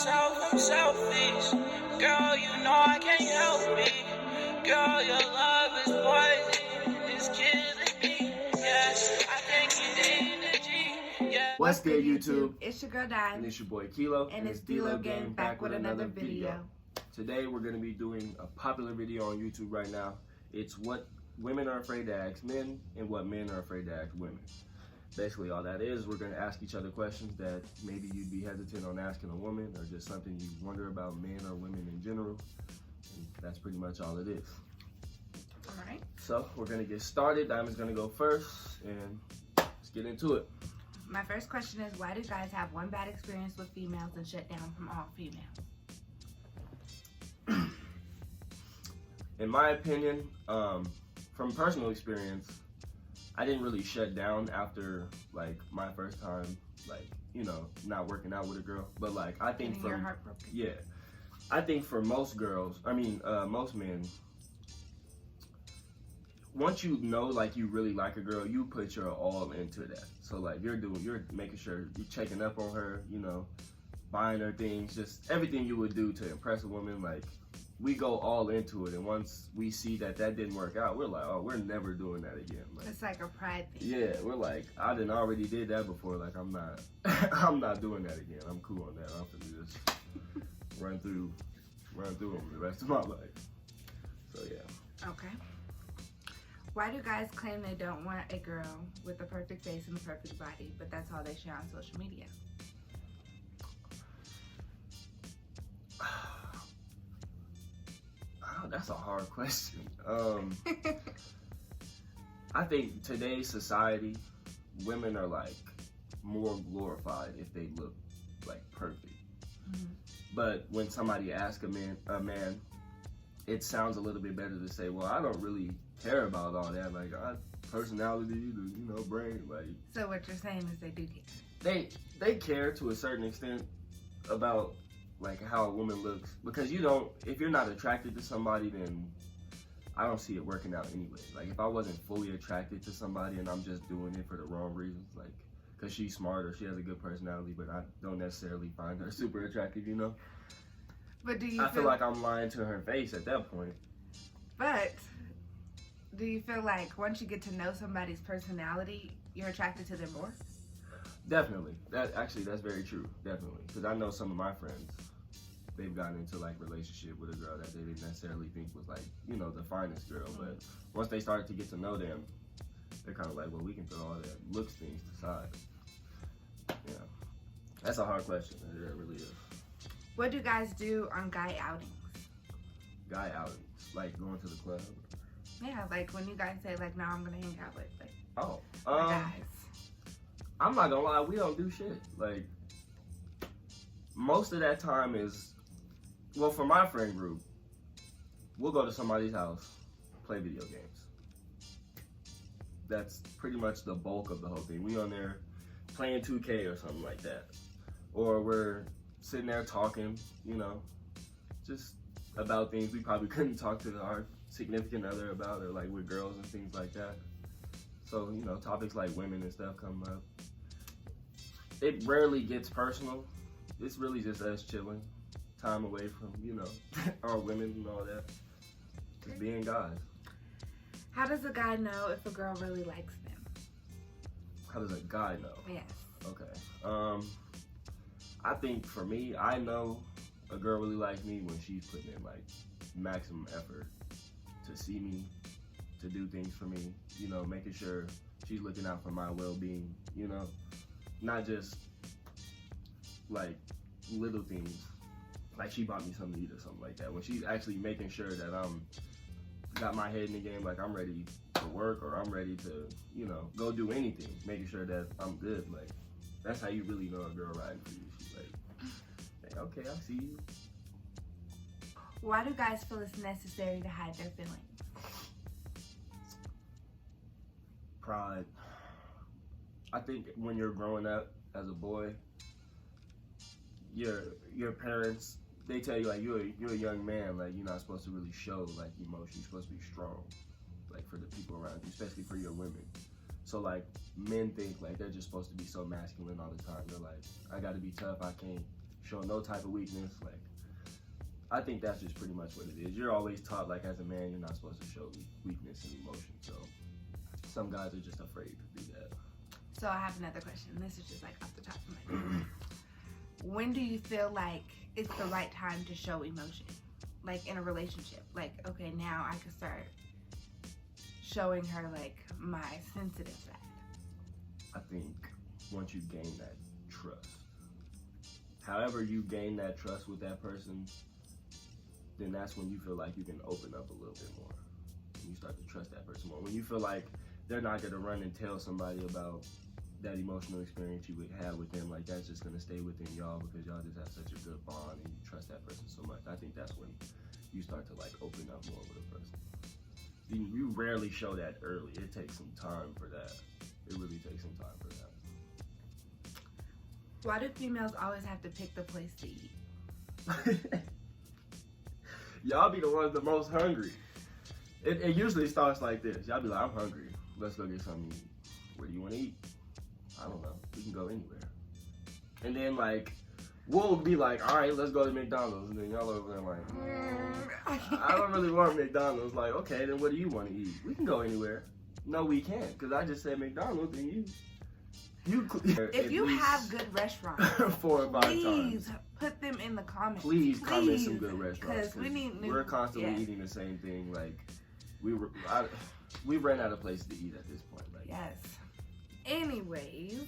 myself, I'm selfish. Girl, you know I can't help it. Girl, your love is poison, it's killing me. Yes, I think it's energy. Yeah. What's good, YouTube? It's your girl Dymz. And it's your boy Kelo. And it's Dymz Gang back with another video. Today we're going to be doing a popular video on YouTube right now. It's what women are afraid to ask men and what men are afraid to ask women. Basically all that is, we're going to ask each other questions that maybe you'd be hesitant on asking a woman, or just something you wonder about men or women in general. And that's pretty much all it is. Alright. So we're going to get started. Dymz going to go first, and let's get into it. My first question is, why do guys have one bad experience with females and shut down from all females? In my opinion, from personal experience, I didn't really shut down after like my first time, like, you know, not working out with a girl. But like, I think Getting your heart broken. yeah, I think for most girls, most men, once you know like you really like a girl, you put your all into that. So like you're making sure you're checking up on her, you know, buying her things, just everything you would do to impress a woman. Like, we go all into it, and once we see that didn't work out, we're like, oh, we're never doing that again. Like, it's like a pride thing. Yeah, we're like, I already did that before. Like, I'm not, I'm not doing that again. I'm cool on that. I'm gonna just run through them the rest of my life. So yeah. Okay. Why do guys claim they don't want a girl with the perfect face and the perfect body, but that's all they share on social media? That's a hard question. I think today's society, women are like more glorified if they look like perfect. Mm-hmm. But when somebody asks a man, it sounds a little bit better to say, well, I don't really care about all that. Like, personality, you know, brain. Like, so what you're saying is they do care. They care to a certain extent about like how a woman looks, because if you're not attracted to somebody, then I don't see it working out anyway. Like, if I wasn't fully attracted to somebody and I'm just doing it for the wrong reasons, like because she's smart or she has a good personality, but I don't necessarily find her super attractive, you know. But do you I feel like I'm lying to her face at that point. But do you feel like once you get to know somebody's personality, you're attracted to them more? Definitely. That's very true. Definitely. Because I know some of my friends, they've gotten into like relationship with a girl that they didn't necessarily think was like, you know, the finest girl. Mm-hmm. But once they started to get to know them, they're kind of like, well, we can throw all that looks things aside. Yeah. That's a hard question. It really is. What do guys do on guy outings? Guy outings? Like going to the club? Yeah, like when you guys say like, no, I'm going to hang out with like guys. I'm not gonna lie, we don't do shit. Like, most of that time is, well, for my friend group, we'll go to somebody's house, play video games. That's pretty much the bulk of the whole thing. We on there playing 2K or something like that. Or we're sitting there talking, you know, just about things we probably couldn't talk to our significant other about, or like with girls and things like that. So, you know, topics like women and stuff come up. It rarely gets personal. It's really just us chilling, time away from, you know, our women and all that. Just being guys. How does a guy know if a girl really likes them? How does a guy know? Yes. Okay. I think for me, I know a girl really likes me when she's putting in like maximum effort to see me, to do things for me, you know, making sure she's looking out for my well-being, you know, not just like little things, like she bought me something to eat or something like that. When she's actually making sure that I'm got my head in the game, like I'm ready to work or I'm ready to, you know, go do anything, making sure that I'm good. Like, that's how you really know a girl riding for you. She's like, okay, I see you. Why do guys feel it's necessary to hide their feelings? Pride. I think when you're growing up as a boy, your parents, they tell you like you're a young man, like you're not supposed to really show like emotion. You're supposed to be strong, like for the people around you, especially for your women. So like men think like they're just supposed to be so masculine all the time. They're like, I gotta be tough. I can't show no type of weakness. Like, I think that's just pretty much what it is. You're always taught, like, as a man, you're not supposed to show weakness and emotion. So some guys are just afraid to do that. So I have another question. This is just like off the top of my head. When do you feel like it's the right time to show emotion? Like in a relationship. Like, okay, now I can start showing her like my sensitive side. I think once you gain that trust, however you gain that trust with that person, then that's when you feel like you can open up a little bit more. When you start to trust that person more. When you feel like they're not gonna run and tell somebody about that emotional experience you would have with them, like that's just gonna stay within y'all because y'all just have such a good bond and you trust that person so much. I think that's when you start to like open up more with a person. You rarely show that early. It takes some time for that. It really takes some time for that. Why do females always have to pick the place to eat? Y'all be the ones the most hungry. It usually starts like this. Y'all be like, I'm hungry. Let's go get something to eat. Where do you want to eat? I don't know. We can go anywhere. And then like, we'll be like, all right, let's go to McDonald's. And then y'all over there like, I don't really want McDonald's. Like, okay, then what do you want to eat? We can go anywhere. No, we can't, because I just said McDonald's and you if you have good restaurants, 4 or 5 times. Please put them in the comments. Please comment some good restaurants. Because we need new. We're constantly eating the same thing. Like, we ran out of places to eat at this point. Like, yes. Anyways,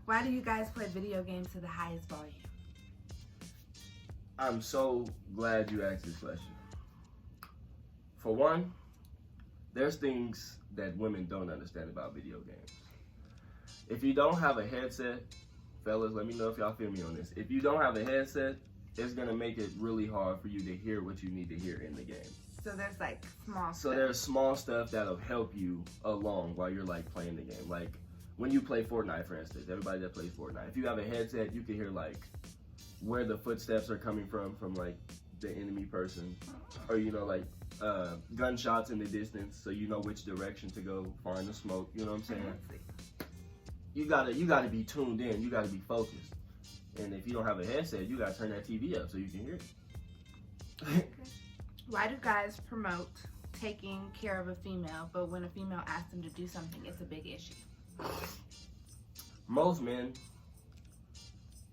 why do you guys play video games to the highest volume? I'm so glad you asked this question. For one, there's things that women don't understand about video games. If you don't have a headset, fellas, let me know if y'all feel me on this. If you don't have a headset, it's gonna make it really hard for you to hear what you need to hear in the game. So there's like small stuff. So there's small stuff that'll help you along while you're like playing the game. Like when you play Fortnite, for instance, everybody that plays Fortnite, if you have a headset, you can hear like where the footsteps are coming from like the enemy person, or you know, like gunshots in the distance, so you know which direction to go find the smoke. You know what I'm saying? You gotta be tuned in. You gotta be focused. And if you don't have a headset, you gotta turn that TV up so you can hear it. Okay. Why do guys promote taking care of a female, but when a female asks them to do something, it's a big issue? Most men,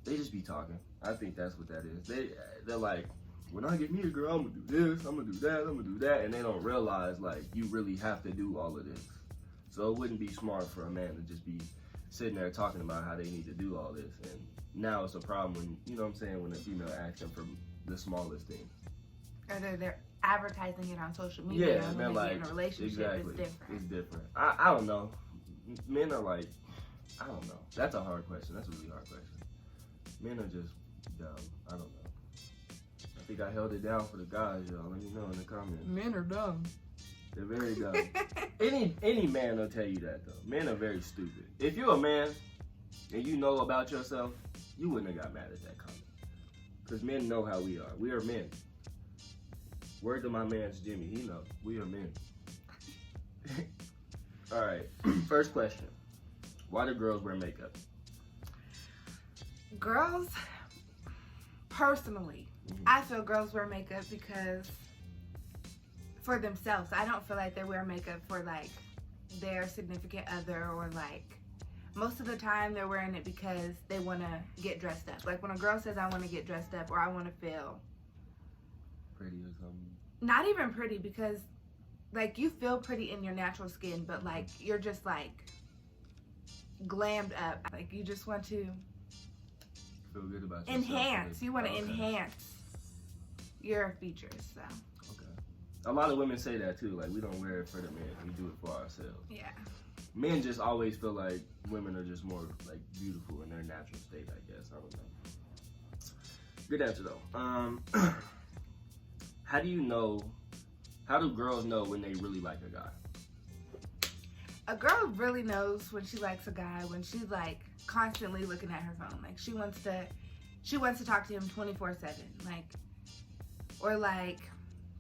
they just be talking. I think that's what that is. They're like, when I get me a girl, I'm gonna do this, I'm gonna do that, I'm gonna do that, and they don't realize like you really have to do all of this. So it wouldn't be smart for a man to just be sitting there talking about how they need to do all this, and now it's a problem when, you know what I'm saying, when a female asks them for the smallest thing. Or they're advertising it on social media. Yeah, and they're like, in a relationship, exactly, it's different. It's different. I don't know. Men are like, I don't know. That's a hard question. That's a really hard question. Men are just dumb. I don't know. I think I held it down for the guys, y'all. Let me know in the comments. Men are dumb. They're very dumb. Any man will tell you that, though. Men are very stupid. If you're a man and you know about yourself, you wouldn't have got mad at that comment. Because men know how we are. We are men. Word to my man's Jimmy. He know. We are men. All right. First question. Why do girls wear makeup? Girls, personally, I feel girls wear makeup because for themselves. I don't feel like they wear makeup for like their significant other, or like most of the time they're wearing it because they want to get dressed up. Like when a girl says I want to get dressed up, or I want to feel pretty or something. Not even pretty, because like you feel pretty in your natural skin, but like you're just like glammed up. Like you just want to feel good about yourself. Enhance. You want to enhance your features. So. Okay. A lot of women say that too. Like we don't wear it for the men. We do it for ourselves. Yeah. Men just always feel like women are just more like beautiful in their natural state, I guess. I don't know. Good answer though. How do girls know when they really like a guy? A girl really knows when she likes a guy when she's like constantly looking at her phone. Like she wants to talk to him 24/7. Like, or like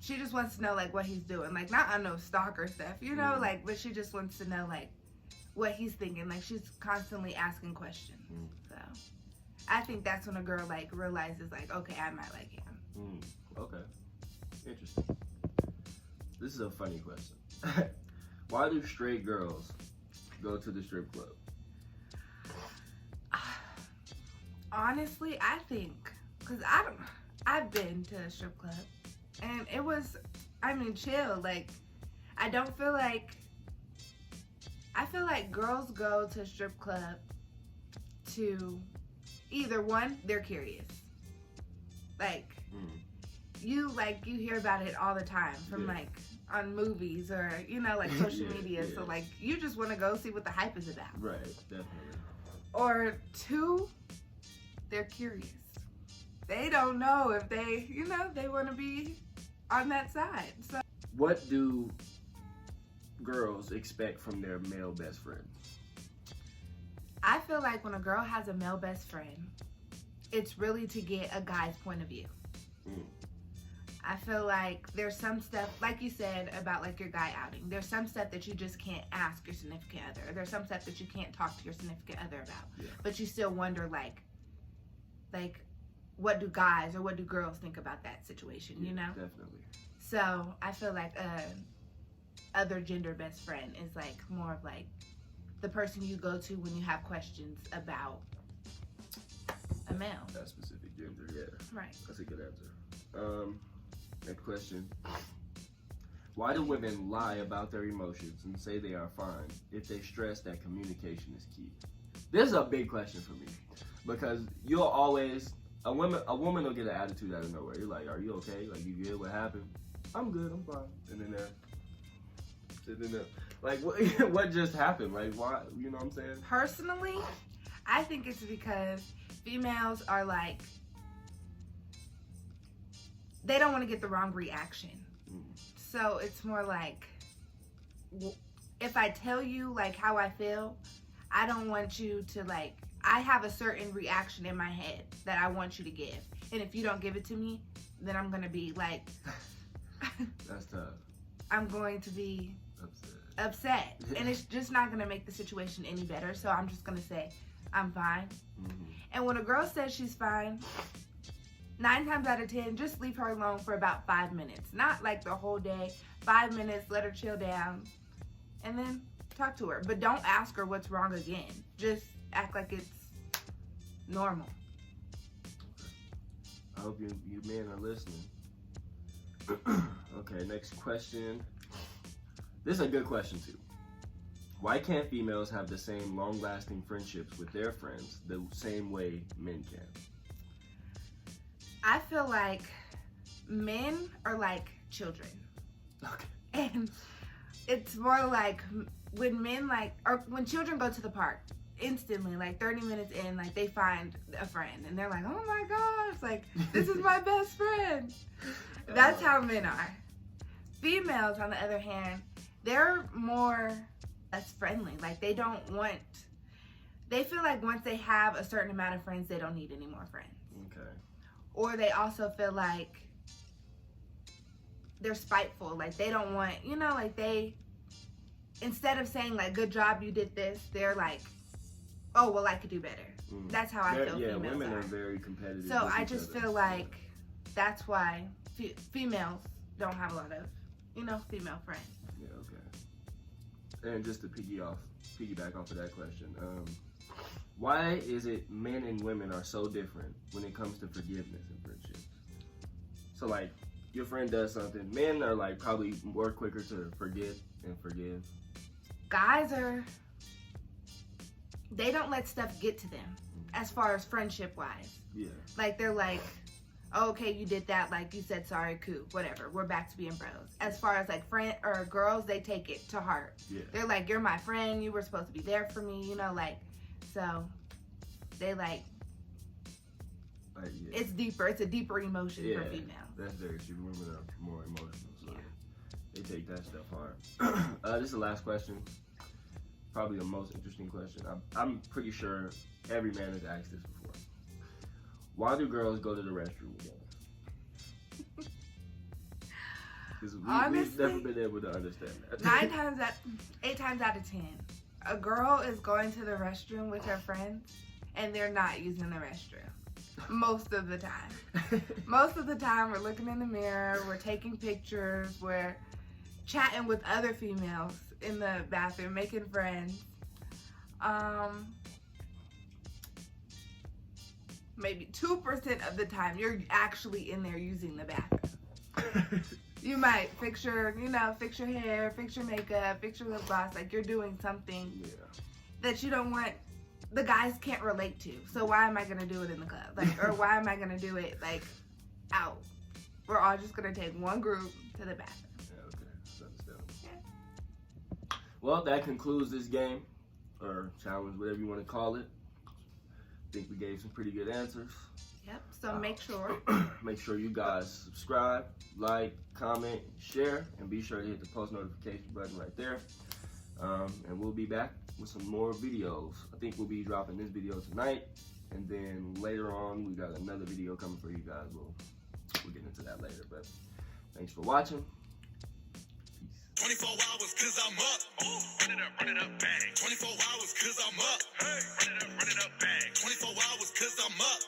she just wants to know like what he's doing. Like not on no stalker stuff, you know, like, but she just wants to know like what he's thinking. Like she's constantly asking questions. So I think that's when a girl like realizes like, okay, I might like him. Okay. Interesting. This is a funny question. Why do straight girls go to the strip club? Honestly, I think, because I've been to a strip club and it was, I mean, chill. Like, I feel like girls go to a strip club to either one, they're curious. Like, you hear about it all the time from like on movies or, you know, like social media. So like, you just want to go see what the hype is about. Right, definitely. Or two, they're curious. They don't know if they, you know, they want to be on that side. So, what do girls expect from their male best friend? I feel like when a girl has a male best friend, it's really to get a guy's point of view. I feel like there's some stuff, like you said, about like your guy outing. There's some stuff that you just can't ask your significant other. There's some stuff that you can't talk to your significant other about. Yeah. But you still wonder like, what do guys or what do girls think about that situation, you know? Definitely. So I feel like other gender best friend is like more of like the person you go to when you have questions about a male. That specific gender, yeah. Right. That's a good answer. Next question. Why do women lie about their emotions and say they are fine if they stress that communication is key? This is a big question for me because you'll always, a woman will get an attitude out of nowhere. You're like, are you okay? Like, you good? What happened? I'm good. I'm fine. And then sitting there, like, what just happened? Like, why? You know what I'm saying? Personally, I think it's because females are like, they don't want to get the wrong reaction. So it's more like, if I tell you like how I feel, I don't want you to like, I have a certain reaction in my head that I want you to give. And if you don't give it to me, then I'm going to be like, that's tough. I'm going to be upset. And it's just not going to make the situation any better. So I'm just going to say, I'm fine. And when a girl says she's fine, 9 times out of 10, just leave her alone for about 5 minutes. Not like the whole day. 5 minutes, let her chill down, and then talk to her. But don't ask her what's wrong again. Just act like it's normal. I hope you men are listening. Okay, next question. This is a good question too. Why can't females have the same long-lasting friendships with their friends the same way men can? I feel like men are like children. Okay. And it's more like when men like, or when children go to the park, instantly, like 30 minutes in, like they find a friend and they're like, oh my gosh, like this is my best friend. That's how men are. Females, on the other hand, they're more less friendly. Like they feel like once they have a certain amount of friends, they don't need any more friends. Okay. Or they also feel like they're spiteful. Like they don't want, you know, like they, instead of saying like, good job, you did this, they're like, oh, well, I could do better. That's how I feel females women are are very competitive. So I just feel like that's why females don't have a lot of, you know, female friends. Yeah, okay. And just to piggyback off of that question, why is it men and women are so different when it comes to forgiveness and friendships? So like, your friend does something, men are like probably more quicker to forget and forgive. Guys they don't let stuff get to them as far as friendship wise. Yeah. Like they're like, oh, okay, you did that, like you said sorry, cool, whatever, we're back to being bros. As far as like friend or girls, they take it to heart. Yeah. They're like, you're my friend, you were supposed to be there for me, you know, like, so they like yeah. It's deeper, it's a deeper emotion for females. That's very true. Women are more emotional, so they take that stuff hard. This is the last question. Probably the most interesting question. I'm pretty sure every man has asked this before. Why do girls go to the restroom together? Because we've never been able to understand that. 8 times out of 10, a girl is going to the restroom with her friends and they're not using the restroom. Most of the time. Most of the time, we're looking in the mirror, we're taking pictures, we're chatting with other females in the bathroom, making friends. Maybe 2% of the time, you're actually in there using the bathroom. You might fix your hair, fix your makeup, fix your lip gloss. Like, you're doing something that you don't want, the guys can't relate to. So why am I going to do it in the club? Like, or why am I going to do it, like, out? We're all just going to take one group to the bathroom. Yeah, okay. That's understandable. Yeah. Well, that concludes this game, or challenge, whatever you want to call it. I think we gave some pretty good answers. Yep, so make sure you guys subscribe, like, comment, share, and be sure to hit the post notification button right there. And we'll be back with some more videos. I think we'll be dropping this video tonight, and then later on we got another video coming for you guys. We'll get into that later, but thanks for watching. 24 hours cause I'm up. Run it up, bang. 24 hours cause I'm up. Run it up, bang. 24 hours cause I'm up.